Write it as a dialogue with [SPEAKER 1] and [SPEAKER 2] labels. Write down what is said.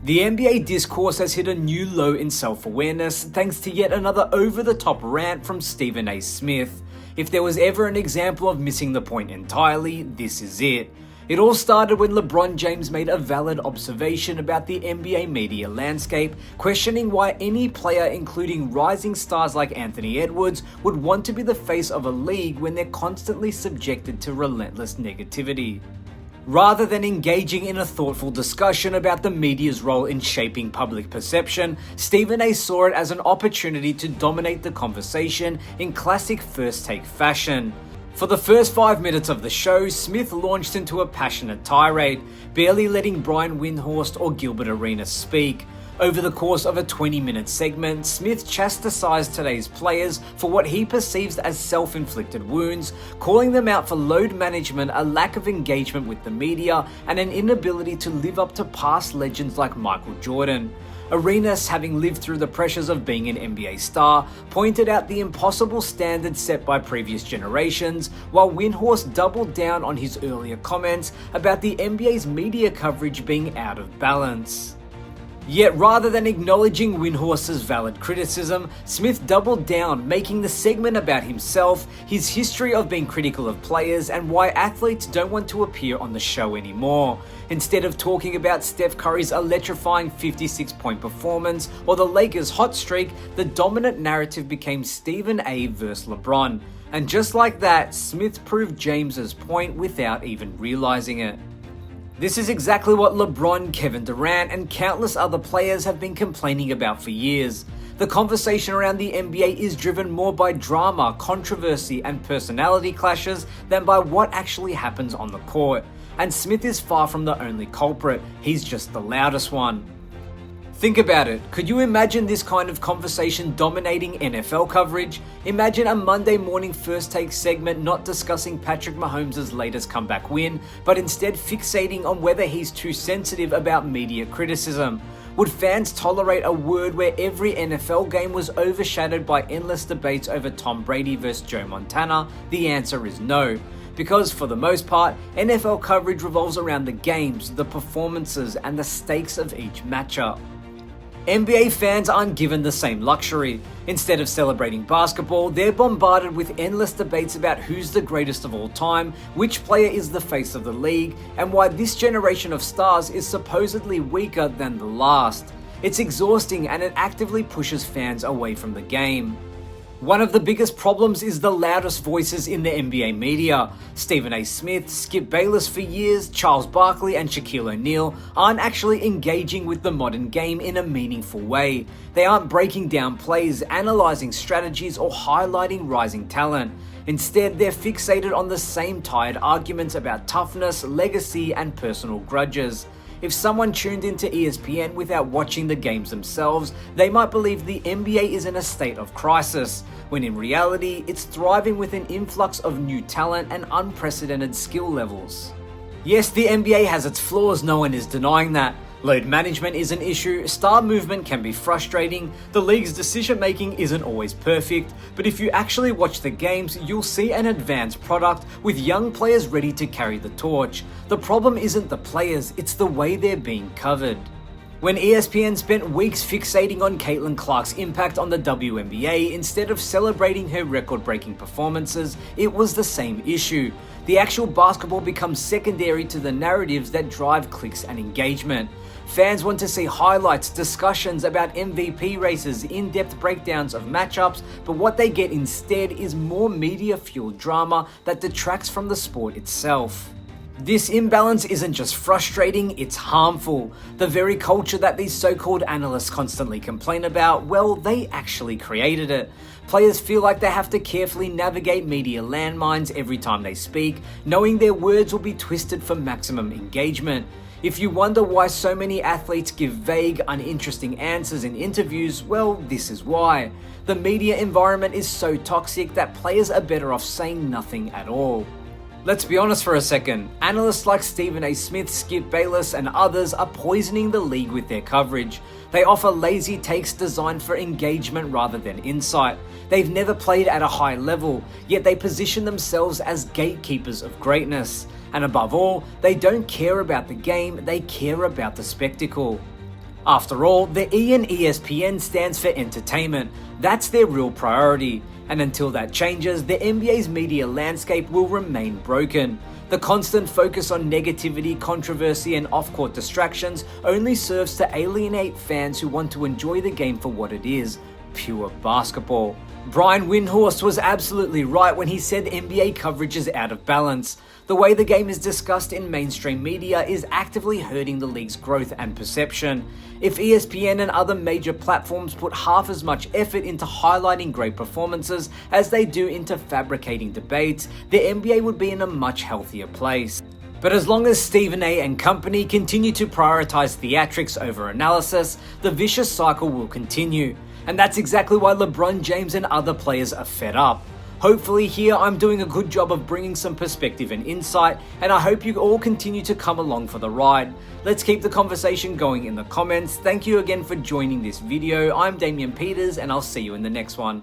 [SPEAKER 1] The NBA discourse has hit a new low in self-awareness thanks to yet another over-the-top rant from Stephen A. Smith. If there was ever an example of missing the point entirely, this is it. It all started when LeBron James made a valid observation about the NBA media landscape, questioning why any player, including rising stars like Anthony Edwards, would want to be the face of a league when they're constantly subjected to relentless negativity. Rather than engaging in a thoughtful discussion about the media's role in shaping public perception, Stephen A. saw it as an opportunity to dominate the conversation in classic first-take fashion. For the first 5 minutes of the show, Smith launched into a passionate tirade, barely letting Brian Windhorst or Gilbert Arenas speak. Over the course of a 20-minute segment, Smith chastised today's players for what he perceives as self-inflicted wounds, calling them out for load management, a lack of engagement with the media, and an inability to live up to past legends like Michael Jordan. Arenas, having lived through the pressures of being an NBA star, pointed out the impossible standards set by previous generations, while Windhorst doubled down on his earlier comments about the NBA's media coverage being out of balance. Yet rather than acknowledging Windhorst's valid criticism, Smith doubled down, making the segment about himself, his history of being critical of players, and why athletes don't want to appear on the show anymore. Instead of talking about Steph Curry's electrifying 56-point performance or the Lakers' hot streak, the dominant narrative became Stephen A. versus LeBron. And just like that, Smith proved James's point without even realizing it. This is exactly what LeBron, Kevin Durant, and countless other players have been complaining about for years. The conversation around the NBA is driven more by drama, controversy, and personality clashes than by what actually happens on the court. And Smith is far from the only culprit, he's just the loudest one. Think about it, could you imagine this kind of conversation dominating NFL coverage? Imagine a Monday morning first take segment not discussing Patrick Mahomes' latest comeback win, but instead fixating on whether he's too sensitive about media criticism. Would fans tolerate a word where every NFL game was overshadowed by endless debates over Tom Brady versus Joe Montana? The answer is no. Because for the most part, NFL coverage revolves around the games, the performances, and the stakes of each matchup. NBA fans aren't given the same luxury. Instead of celebrating basketball, they're bombarded with endless debates about who's the greatest of all time, which player is the face of the league, and why this generation of stars is supposedly weaker than the last. It's exhausting and it actively pushes fans away from the game. One of the biggest problems is the loudest voices in the NBA media. Stephen A. Smith, Skip Bayless for years, Charles Barkley, and Shaquille O'Neal aren't actually engaging with the modern game in a meaningful way. They aren't breaking down plays, analyzing strategies, or highlighting rising talent. Instead, they're fixated on the same tired arguments about toughness, legacy, and personal grudges. If someone tuned into ESPN without watching the games themselves, they might believe the NBA is in a state of crisis, when in reality, it's thriving with an influx of new talent and unprecedented skill levels. Yes, the NBA has its flaws, no one is denying that. Load management is an issue, star movement can be frustrating, the league's decision making isn't always perfect, but if you actually watch the games, you'll see an advanced product with young players ready to carry the torch. The problem isn't the players, it's the way they're being covered. When ESPN spent weeks fixating on Caitlin Clark's impact on the WNBA instead of celebrating her record-breaking performances, it was the same issue. The actual basketball becomes secondary to the narratives that drive clicks and engagement. Fans want to see highlights, discussions about MVP races, in-depth breakdowns of matchups, but what they get instead is more media-fueled drama that detracts from the sport itself. This imbalance isn't just frustrating, it's harmful. The very culture that these so-called analysts constantly complain about, well, they actually created it. Players feel like they have to carefully navigate media landmines every time they speak, knowing their words will be twisted for maximum engagement. If you wonder why so many athletes give vague, uninteresting answers in interviews, well, this is why. The media environment is so toxic that players are better off saying nothing at all. Let's be honest for a second, analysts like Stephen A. Smith, Skip Bayless, and others are poisoning the league with their coverage. They offer lazy takes designed for engagement rather than insight. They've never played at a high level, yet they position themselves as gatekeepers of greatness. And above all, they don't care about the game, they care about the spectacle. After all, the E in ESPN stands for entertainment. That's their real priority. And until that changes, the NBA's media landscape will remain broken. The constant focus on negativity, controversy, and off-court distractions only serves to alienate fans who want to enjoy the game for what it is, pure basketball. Brian Windhorst was absolutely right when he said NBA coverage is out of balance. The way the game is discussed in mainstream media is actively hurting the league's growth and perception. If ESPN and other major platforms put half as much effort into highlighting great performances as they do into fabricating debates, the NBA would be in a much healthier place. But as long as Stephen A. and company continue to prioritize theatrics over analysis, the vicious cycle will continue. And that's exactly why LeBron James and other players are fed up. Hopefully here I'm doing a good job of bringing some perspective and insight, and I hope you all continue to come along for the ride. Let's keep the conversation going in the comments. Thank you again for joining this video. I'm Damian Peters, and I'll see you in the next one.